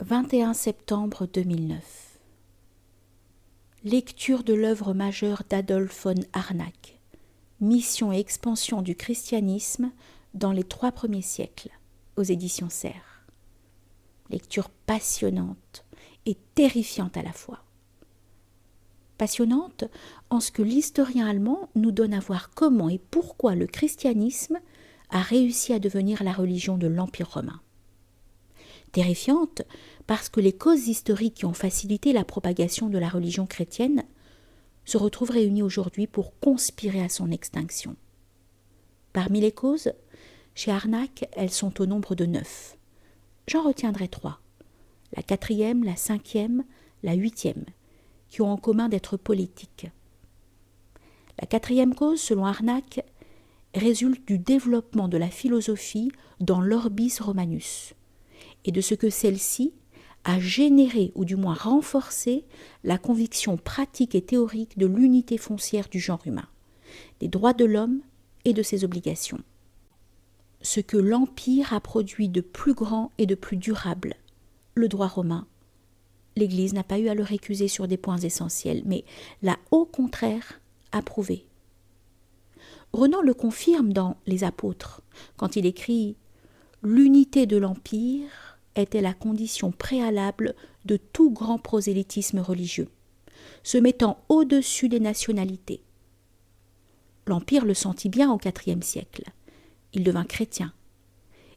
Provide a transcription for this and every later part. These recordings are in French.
21 septembre 2009. Lecture de l'œuvre majeure d'Adolf von Harnack, Mission et expansion du christianisme dans les 3 premiers siècles, aux éditions Serre. Lecture passionnante et terrifiante à la fois. Passionnante en ce que l'historien allemand nous donne à voir comment et pourquoi le christianisme a réussi à devenir la religion de l'Empire romain. Terrifiante parce que les causes historiques qui ont facilité la propagation de la religion chrétienne se retrouvent réunies aujourd'hui pour conspirer à son extinction. Parmi les causes, chez Harnack, elles sont au nombre de 9. J'en retiendrai 3, la 4e, la 5e, la 8e, qui ont en commun d'être politiques. La 4e cause, selon Harnack, résulte du développement de la philosophie dans l'orbis romanus, et de ce que celle-ci a généré ou du moins renforcé la conviction pratique et théorique de l'unité foncière du genre humain, des droits de l'homme et de ses obligations. Ce que l'Empire a produit de plus grand et de plus durable, le droit romain, l'Église n'a pas eu à le récuser sur des points essentiels, mais l'a au contraire approuvé. Renan le confirme dans Les Apôtres, quand il écrit « L'unité de l'Empire était la condition préalable de tout grand prosélytisme religieux, se mettant au-dessus des nationalités. » L'Empire le sentit bien au IVe siècle. Il devint chrétien.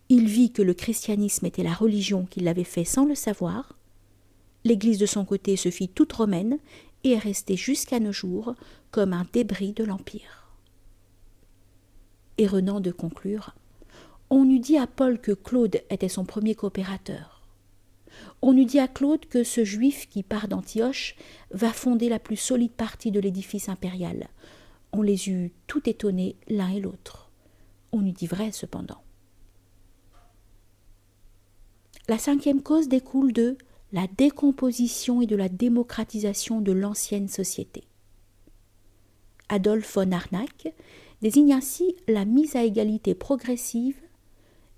Il vit que le christianisme était la religion qui l'avait fait sans le savoir. L'Église de son côté se fit toute romaine et est restée jusqu'à nos jours comme un débris de l'Empire. Et Renan de conclure « On eût dit à Paul que Claude était son premier coopérateur. On eût dit à Claude que ce juif qui part d'Antioche va fonder la plus solide partie de l'édifice impérial. On les eût tout étonnés l'un et l'autre. On eût dit vrai cependant. » La 5e cause découle de la décomposition et de la démocratisation de l'ancienne société. Adolf von Harnack désigne ainsi la mise à égalité progressive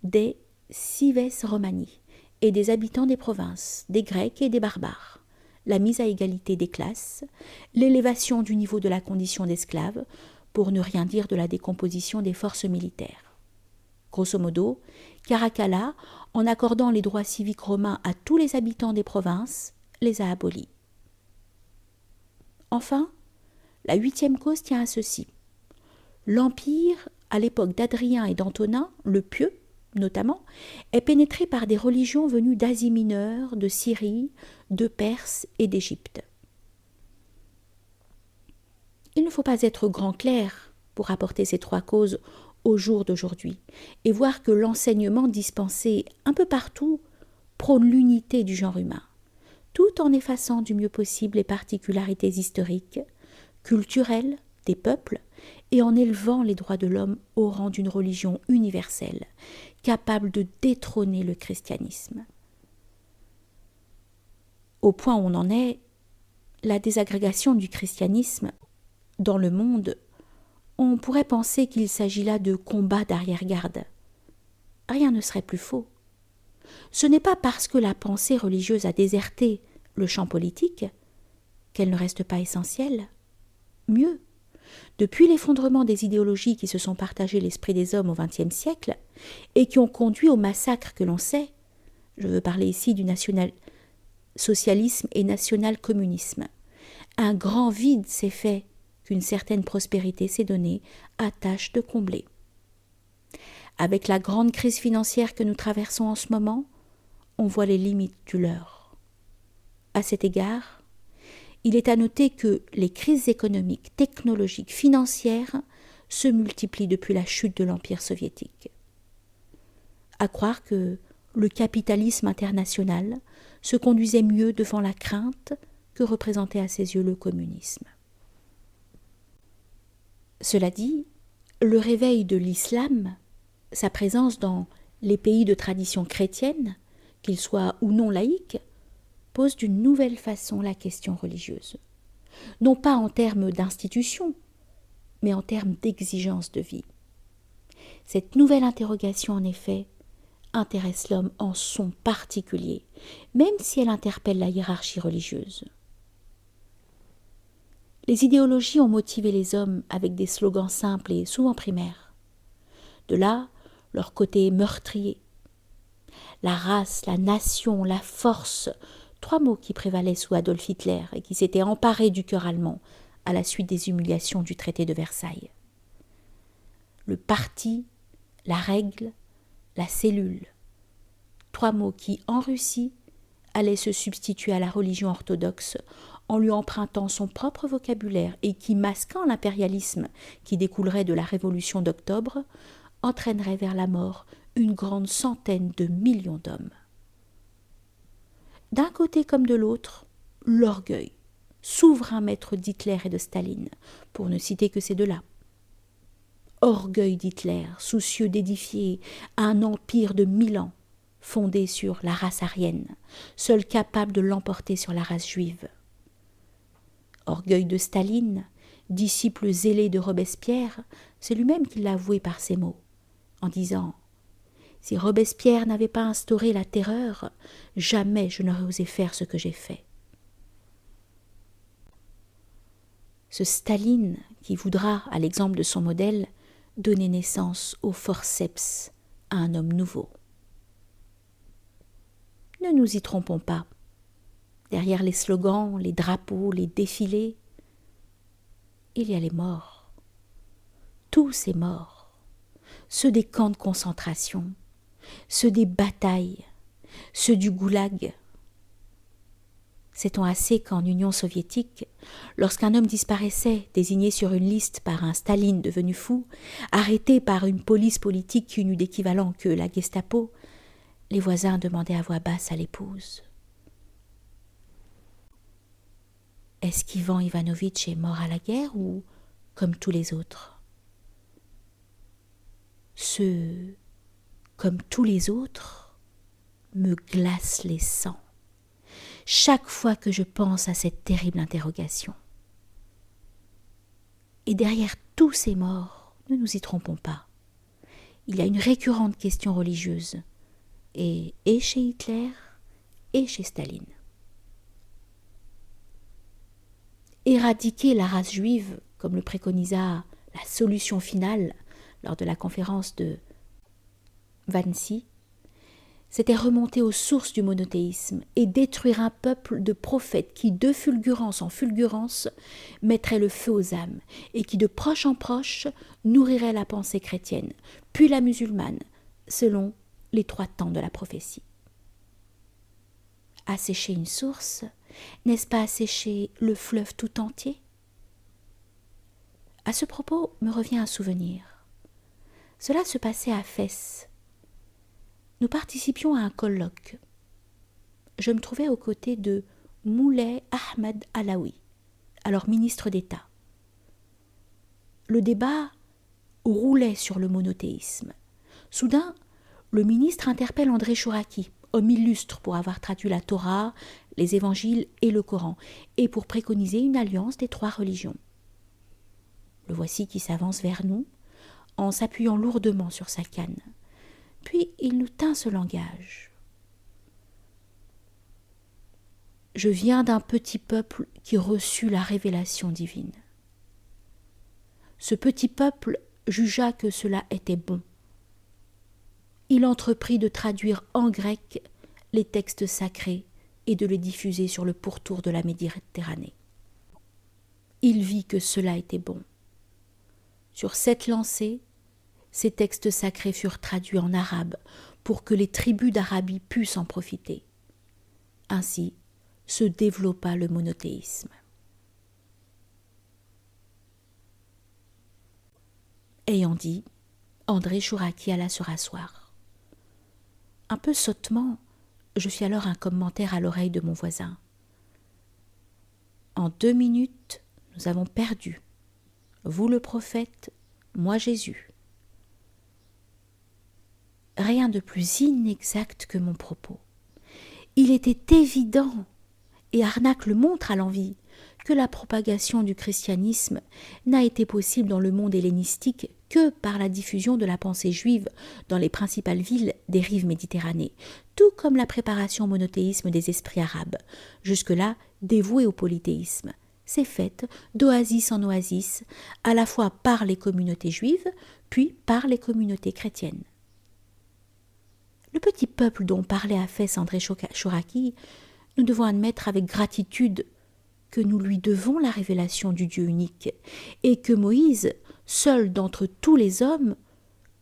des cives Romani et des habitants des provinces, des Grecs et des barbares, la mise à égalité des classes, l'élévation du niveau de la condition d'esclave, pour ne rien dire de la décomposition des forces militaires. Grosso modo, Caracalla, en accordant les droits civiques romains à tous les habitants des provinces, les a abolis. Enfin, la 8e cause tient à ceci. L'Empire, à l'époque d'Adrien et d'Antonin, le Pieux notamment, est pénétré par des religions venues d'Asie mineure, de Syrie, de Perse et d'Égypte. Il ne faut pas être grand clerc pour rapporter ces 3 causes au jour d'aujourd'hui et voir que l'enseignement dispensé un peu partout prône l'unité du genre humain, tout en effaçant du mieux possible les particularités historiques, culturelles des peuples et en élevant les droits de l'homme au rang d'une religion universelle, capable de détrôner le christianisme. Au point où on en est, la désagrégation du christianisme dans le monde, on pourrait penser qu'il s'agit là de combats d'arrière-garde. Rien ne serait plus faux. Ce n'est pas parce que la pensée religieuse a déserté le champ politique qu'elle ne reste pas essentielle. Mieux, depuis l'effondrement des idéologies qui se sont partagées l'esprit des hommes au XXe siècle et qui ont conduit au massacre que l'on sait, je veux parler ici du national-socialisme et national-communisme, un grand vide s'est fait qu'une certaine prospérité s'est donnée à tâche de combler. Avec la grande crise financière que nous traversons en ce moment, on voit les limites du leurre. À cet égard, il est à noter que les crises économiques, technologiques, financières se multiplient depuis la chute de l'Empire soviétique. À croire que le capitalisme international se conduisait mieux devant la crainte que représentait à ses yeux le communisme. Cela dit, le réveil de l'islam, sa présence dans les pays de tradition chrétienne, qu'ils soient ou non laïques, pose d'une nouvelle façon la question religieuse. Non pas en termes d'institution, mais en termes d'exigence de vie. Cette nouvelle interrogation, en effet, intéresse l'homme en son particulier, même si elle interpelle la hiérarchie religieuse. Les idéologies ont motivé les hommes avec des slogans simples et souvent primaires. De là, leur côté meurtrier. La race, la nation, la force, 3 mots qui prévalaient sous Adolf Hitler et qui s'étaient emparés du cœur allemand à la suite des humiliations du traité de Versailles. Le parti, la règle, la cellule. 3 mots qui, en Russie, allaient se substituer à la religion orthodoxe en lui empruntant son propre vocabulaire et qui, masquant l'impérialisme qui découlerait de la révolution d'octobre, entraînerait vers la mort une grande centaine de millions d'hommes. D'un côté comme de l'autre, l'orgueil, souverain maître d'Hitler et de Staline, pour ne citer que ces deux-là. Orgueil d'Hitler, soucieux d'édifier un empire de 1000 ans, fondé sur la race aryenne, seul capable de l'emporter sur la race juive. Orgueil de Staline, disciple zélé de Robespierre, c'est lui-même qui l'a avoué par ces mots, en disant « Si Robespierre n'avait pas instauré la terreur, jamais je n'aurais osé faire ce que j'ai fait. » Ce Staline qui voudra, à l'exemple de son modèle, donner naissance au forceps à un homme nouveau. Ne nous y trompons pas. Derrière les slogans, les drapeaux, les défilés, il y a les morts. Tous ces morts, ceux des camps de concentration, ceux des batailles, ceux du goulag. Sait-on assez qu'en Union soviétique, lorsqu'un homme disparaissait, désigné sur une liste par un Staline devenu fou, arrêté par une police politique qui n'eut d'équivalent que la Gestapo, les voisins demandaient à voix basse à l'épouse. Est-ce qu'Ivan Ivanovitch est mort à la guerre ou comme tous les autres? Ce « comme tous les autres » me glace les sangs chaque fois que je pense à cette terrible interrogation. Et derrière tous ces morts, ne nous y trompons pas, il y a une récurrente question religieuse, et chez Hitler et chez Staline. Éradiquer la race juive, comme le préconisa la solution finale lors de la conférence de Wannsee, c'était remonter aux sources du monothéisme et détruire un peuple de prophètes qui, de fulgurance en fulgurance, mettrait le feu aux âmes et qui, de proche en proche, nourrirait la pensée chrétienne, puis la musulmane, selon les 3 temps de la prophétie. Assécher une source, n'est-ce pas assécher le fleuve tout entier? À ce propos me revient un souvenir. Cela se passait à Fès. Nous participions à un colloque. Je me trouvais aux côtés de Moulay Ahmed Alaoui, alors ministre d'État. Le débat roulait sur le monothéisme. Soudain, le ministre interpelle André Chouraki, homme illustre pour avoir traduit la Torah, les évangiles et le Coran, et pour préconiser une alliance des 3 religions. Le voici qui s'avance vers nous, en s'appuyant lourdement sur sa canne. Puis il nous tint ce langage. Je viens d'un petit peuple qui reçut la révélation divine. Ce petit peuple jugea que cela était bon. Il entreprit de traduire en grec les textes sacrés et de les diffuser sur le pourtour de la Méditerranée. Il vit que cela était bon. Sur cette lancée, ces textes sacrés furent traduits en arabe pour que les tribus d'Arabie puissent en profiter. Ainsi se développa le monothéisme. Ayant dit, André Chouraki alla se rasseoir. Un peu sottement, je fis alors un commentaire à l'oreille de mon voisin. En 2 minutes, nous avons perdu. Vous le prophète, moi Jésus. Rien de plus inexact que mon propos. Il était évident, et Arnac le montre à l'envi, que la propagation du christianisme n'a été possible dans le monde hellénistique que par la diffusion de la pensée juive dans les principales villes des rives méditerranées, tout comme la préparation au monothéisme des esprits arabes, jusque-là dévoués au polythéisme, s'est faite d'oasis en oasis, à la fois par les communautés juives, puis par les communautés chrétiennes. Le petit peuple dont parlait à Fès André Chouraqui, nous devons admettre avec gratitude que nous lui devons la révélation du Dieu unique, et que Moïse, seul d'entre tous les hommes,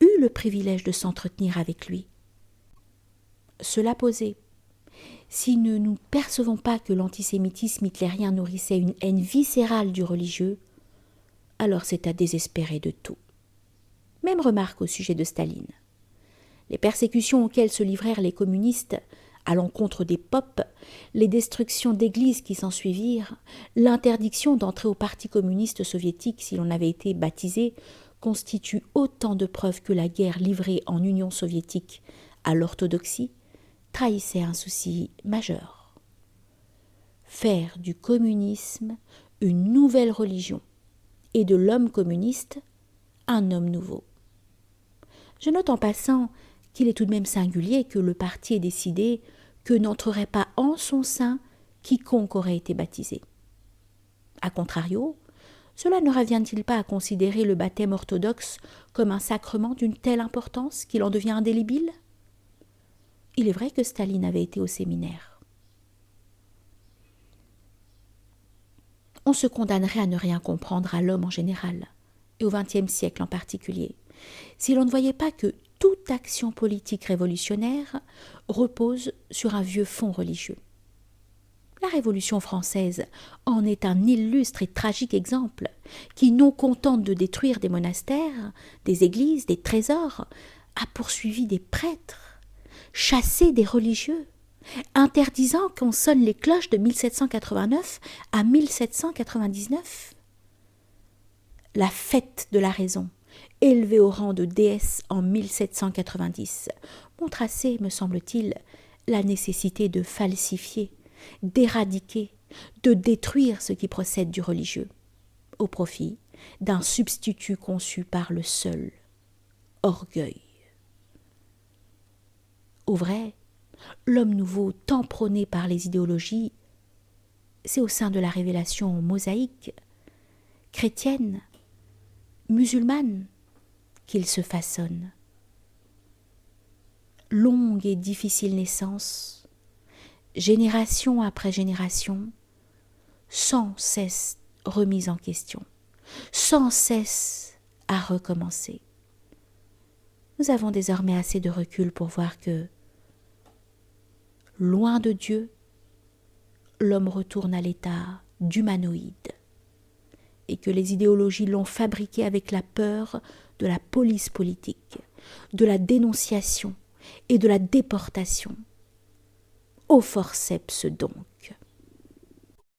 eut le privilège de s'entretenir avec lui. Cela posé, si nous ne percevons pas que l'antisémitisme hitlérien nourrissait une haine viscérale du religieux, alors c'est à désespérer de tout. Même remarque au sujet de Staline. Les persécutions auxquelles se livrèrent les communistes à l'encontre des popes, les destructions d'églises qui s'ensuivirent, l'interdiction d'entrer au Parti communiste soviétique si l'on avait été baptisé, constituent autant de preuves que la guerre livrée en Union soviétique à l'orthodoxie trahissait un souci majeur. Faire du communisme une nouvelle religion et de l'homme communiste un homme nouveau. Je note en passant qu'il est tout de même singulier que le parti ait décidé que n'entrerait pas en son sein quiconque aurait été baptisé. A contrario, cela ne revient-il pas à considérer le baptême orthodoxe comme un sacrement d'une telle importance qu'il en devient indélébile ? Il est vrai que Staline avait été au séminaire. On se condamnerait à ne rien comprendre à l'homme en général, et au XXe siècle en particulier, si l'on ne voyait pas que toute action politique révolutionnaire repose sur un vieux fond religieux. La Révolution française en est un illustre et tragique exemple qui, non contente de détruire des monastères, des églises, des trésors, a poursuivi des prêtres, chassé des religieux, interdisant qu'on sonne les cloches de 1789 à 1799. La fête de la raison, élevée au rang de déesse en 1790, montre assez, me semble-t-il, la nécessité de falsifier, d'éradiquer, de détruire ce qui procède du religieux, au profit d'un substitut conçu par le seul orgueil. Au vrai, l'homme nouveau tant prôné par les idéologies, c'est au sein de la révélation mosaïque, chrétienne, musulmane, qu'il se façonne. Longue et difficile naissance, génération après génération, sans cesse remise en question, sans cesse à recommencer. Nous avons désormais assez de recul pour voir que, loin de Dieu, l'homme retourne à l'état d'humanoïde, et que les idéologies l'ont fabriqué avec la peur de la police politique, de la dénonciation et de la déportation. Au forceps donc.